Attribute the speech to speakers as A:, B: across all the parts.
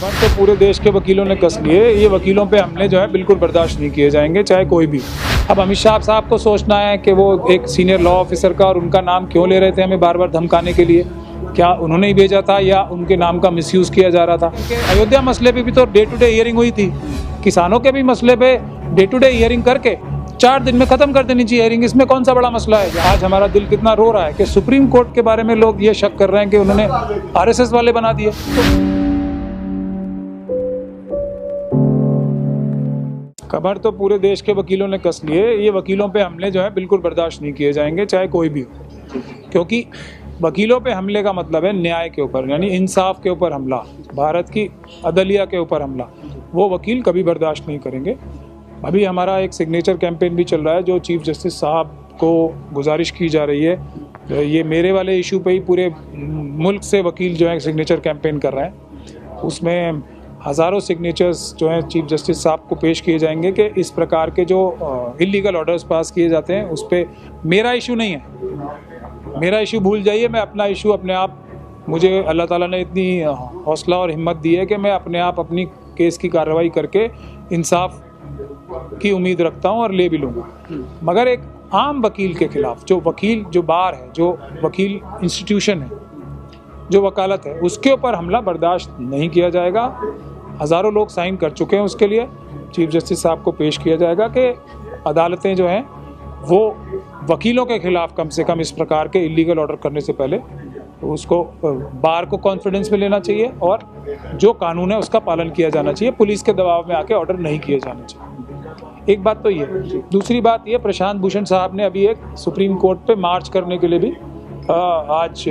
A: पर तो पूरे देश के वकीलों ने कस लिए। ये वकीलों पे हमले जो है बिल्कुल बर्दाश्त नहीं किए जाएंगे, चाहे कोई भी। अब अमित शाह साहब को सोचना है कि वो एक सीनियर लॉ ऑफिसर का और उनका नाम क्यों ले रहे थे हमें बार बार धमकाने के लिए। क्या उन्होंने ही भेजा था या उनके नाम का मिसयूज़ किया जा रहा था? अयोध्या मसले पे भी तो डे टू डे हियरिंग हुई थी। किसानों के भी मसले पे डे टू डे हियरिंग करके 4 दिन में खत्म कर देनी चाहिए हियरिंग। इसमें कौन सा बड़ा मसला है? आज हमारा दिल कितना रो रहा है कि सुप्रीम कोर्ट के बारे में लोग ये शक कर रहे हैं कि उन्होंने आरएसएस वाले बना दिए। खबर तो पूरे देश के वकीलों ने कस लिए। ये वकीलों पे हमले जो है बिल्कुल बर्दाश्त नहीं किए जाएंगे, चाहे कोई भी हो। क्योंकि वकीलों पे हमले का मतलब है न्याय के ऊपर, यानी इंसाफ के ऊपर हमला, भारत की अदलिया के ऊपर हमला। वो वकील कभी बर्दाश्त नहीं करेंगे। अभी हमारा एक सिग्नेचर कैंपेन भी चल रहा है, जो चीफ जस्टिस साहब को गुजारिश की जा रही है। ये मेरे वाले इशू पे ही पूरे मुल्क से वकील जो है सिग्नेचर कैंपेन कर रहे हैं। उसमें हज़ारों सिग्नेचर्स जो हैं चीफ जस्टिस साहब को पेश किए जाएंगे कि इस प्रकार के जो इलीगल ऑर्डर्स पास किए जाते हैं उस पर मेरा इशू नहीं है। मेरा इशू भूल जाइए, मैं अपना इशू अपने आप, मुझे अल्लाह ताला ने इतनी हौसला और हिम्मत दी है कि मैं अपने आप अपनी केस की कार्रवाई करके इंसाफ की उम्मीद रखता हूं और ले भी लूँगा। मगर एक आम वकील के खिलाफ, जो वकील, जो बार है, जो वकील इंस्टीट्यूशन है, जो वकालत है, उसके ऊपर हमला बर्दाश्त नहीं किया जाएगा। हज़ारों लोग साइन कर चुके हैं उसके लिए। चीफ जस्टिस साहब को पेश किया जाएगा कि अदालतें जो हैं वो वकीलों के खिलाफ कम से कम इस प्रकार के इलीगल ऑर्डर करने से पहले उसको बार को कॉन्फिडेंस में लेना चाहिए और जो कानून है उसका पालन किया जाना चाहिए। पुलिस के दबाव में आके ऑर्डर नहीं किए जाने चाहिए। एक बात तो ये। दूसरी बात ये, प्रशांत भूषण साहब ने अभी एक सुप्रीम कोर्ट पे मार्च करने के लिए भी आज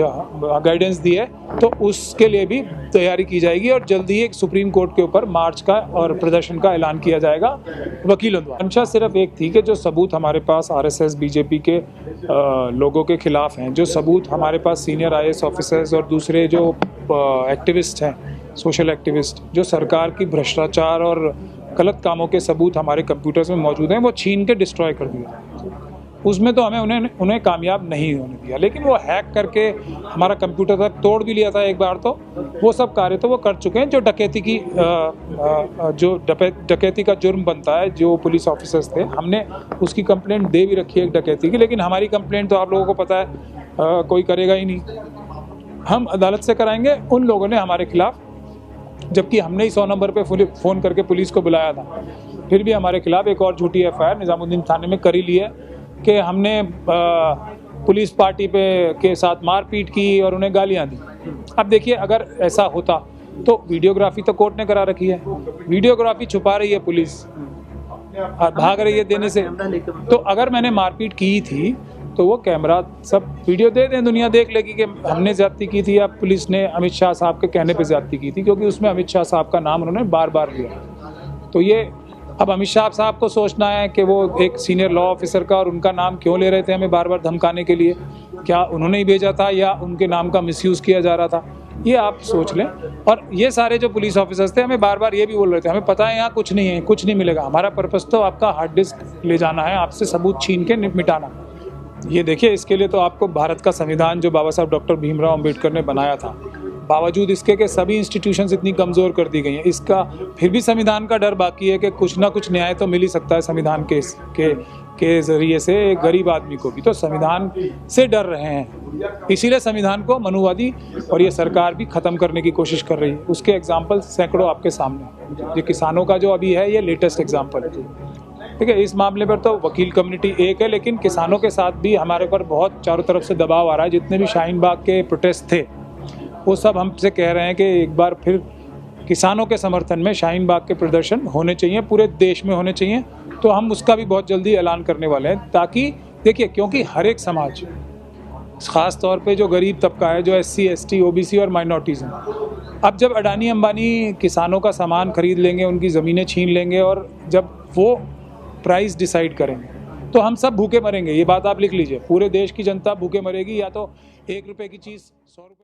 A: गाइडेंस दी है, तो उसके लिए भी तैयारी की जाएगी और जल्दी ही एक सुप्रीम कोर्ट के ऊपर मार्च का और प्रदर्शन का ऐलान किया जाएगा वकीलों द्वारा। मंशा सिर्फ एक थी कि जो सबूत हमारे पास आरएसएस बीजेपी के लोगों के खिलाफ हैं, जो सबूत हमारे पास सीनियर आईएएस ऑफिसर्स और दूसरे जो एक्टिविस्ट हैं, सोशल एक्टिविस्ट, जो सरकार की भ्रष्टाचार और गलत कामों के सबूत हमारे कंप्यूटर्स में मौजूद हैं, वो छीन के डिस्ट्रॉय कर दिया। उसमें तो हमें उन्हें कामयाब नहीं होने दिया, लेकिन वो हैक करके हमारा कंप्यूटर तक तोड़ भी लिया था एक बार। तो वो सब कार्य तो वो कर चुके हैं। जो डकैती की डकैती का जुर्म बनता है, जो पुलिस ऑफिसर्स थे, हमने उसकी कंप्लेंट दे भी रखी है एक डकैती की, लेकिन हमारी कंप्लेंट तो आप लोगों को पता है कोई करेगा ही नहीं। हम अदालत से कराएंगे। उन लोगों ने हमारे खिलाफ, जबकि हमने ही 100 नंबर पर फ़ोन करके पुलिस को बुलाया था, फिर भी हमारे खिलाफ एक और झूठी एफआईआर निज़ामुद्दीन थाने में करी ली है कि हमने पुलिस पार्टी के साथ मारपीट की और उन्हें गालियां दी। अब देखिए, अगर ऐसा होता तो वीडियोग्राफी तो कोर्ट ने करा रखी है। वीडियोग्राफी छुपा रही है पुलिस, भाग रही है देने से। तो अगर मैंने मारपीट की थी तो वो कैमरा सब वीडियो दे दें, दुनिया देख लेगी कि हमने ज्यादती की थी या पुलिस ने अमित शाह साहब के कहने पर ज्यादती की थी, क्योंकि उसमें अमित शाह साहब का नाम उन्होंने बार बार लिया। तो ये अब अमित शाह साहब को सोचना है कि वो एक सीनियर लॉ ऑफिसर का और उनका नाम क्यों ले रहे थे हमें बार बार धमकाने के लिए। क्या उन्होंने ही भेजा था या उनके नाम का मिसयूज़ किया जा रहा था? ये आप सोच लें। और ये सारे जो पुलिस ऑफिसर्स थे हमें बार बार ये भी बोल रहे थे, हमें पता है यहाँ कुछ नहीं है, कुछ नहीं मिलेगा, हमारा पर्पस तो आपका हार्ड डिस्क ले जाना है, आपसे सबूत छीन के मिटाना। ये देखिए, इसके लिए तो आपको भारत का संविधान, जो बाबा साहब डॉक्टर भीमराव अम्बेडकर ने बनाया था, बावजूद इसके कि सभी इंस्टीट्यूशंस इतनी कमज़ोर कर दी गई हैं, इसका फिर भी संविधान का डर बाकी है कि कुछ ना कुछ न्याय तो मिल ही सकता है संविधान के ज़रिए से एक गरीब आदमी को भी। तो संविधान से डर रहे हैं, इसीलिए संविधान को मनुवादी और ये सरकार भी ख़त्म करने की कोशिश कर रही है। उसके एग्जाम्पल सैकड़ों आपके सामने। ये किसानों का जो अभी है, ये लेटेस्ट एग्जाम्पल है। ठीक है, इस मामले पर तो वकील कम्युनिटी एक है, लेकिन किसानों के साथ भी हमारे पर बहुत चारों तरफ से दबाव आ रहा है। जितने भी शाहीन बाग के प्रोटेस्ट थे, वो सब हमसे कह रहे हैं कि एक बार फिर किसानों के समर्थन में शाहीन बाग के प्रदर्शन होने चाहिए, पूरे देश में होने चाहिए। तो हम उसका भी बहुत जल्दी ऐलान करने वाले हैं, ताकि देखिए, क्योंकि हर एक समाज, ख़ास तौर पे जो गरीब तबका है, जो SC, ST, OBC और माइनॉरिटीज़ हैं, अब जब अडानी अंबानी किसानों का सामान खरीद लेंगे, उनकी ज़मीनें छीन लेंगे और जब वो प्राइस डिसाइड करेंगे, तो हम सब भूखे मरेंगे। ये बात आप लिख लीजिए, पूरे देश की जनता भूखे मरेगी। या तो 1 रुपये की चीज़ 100 रुपये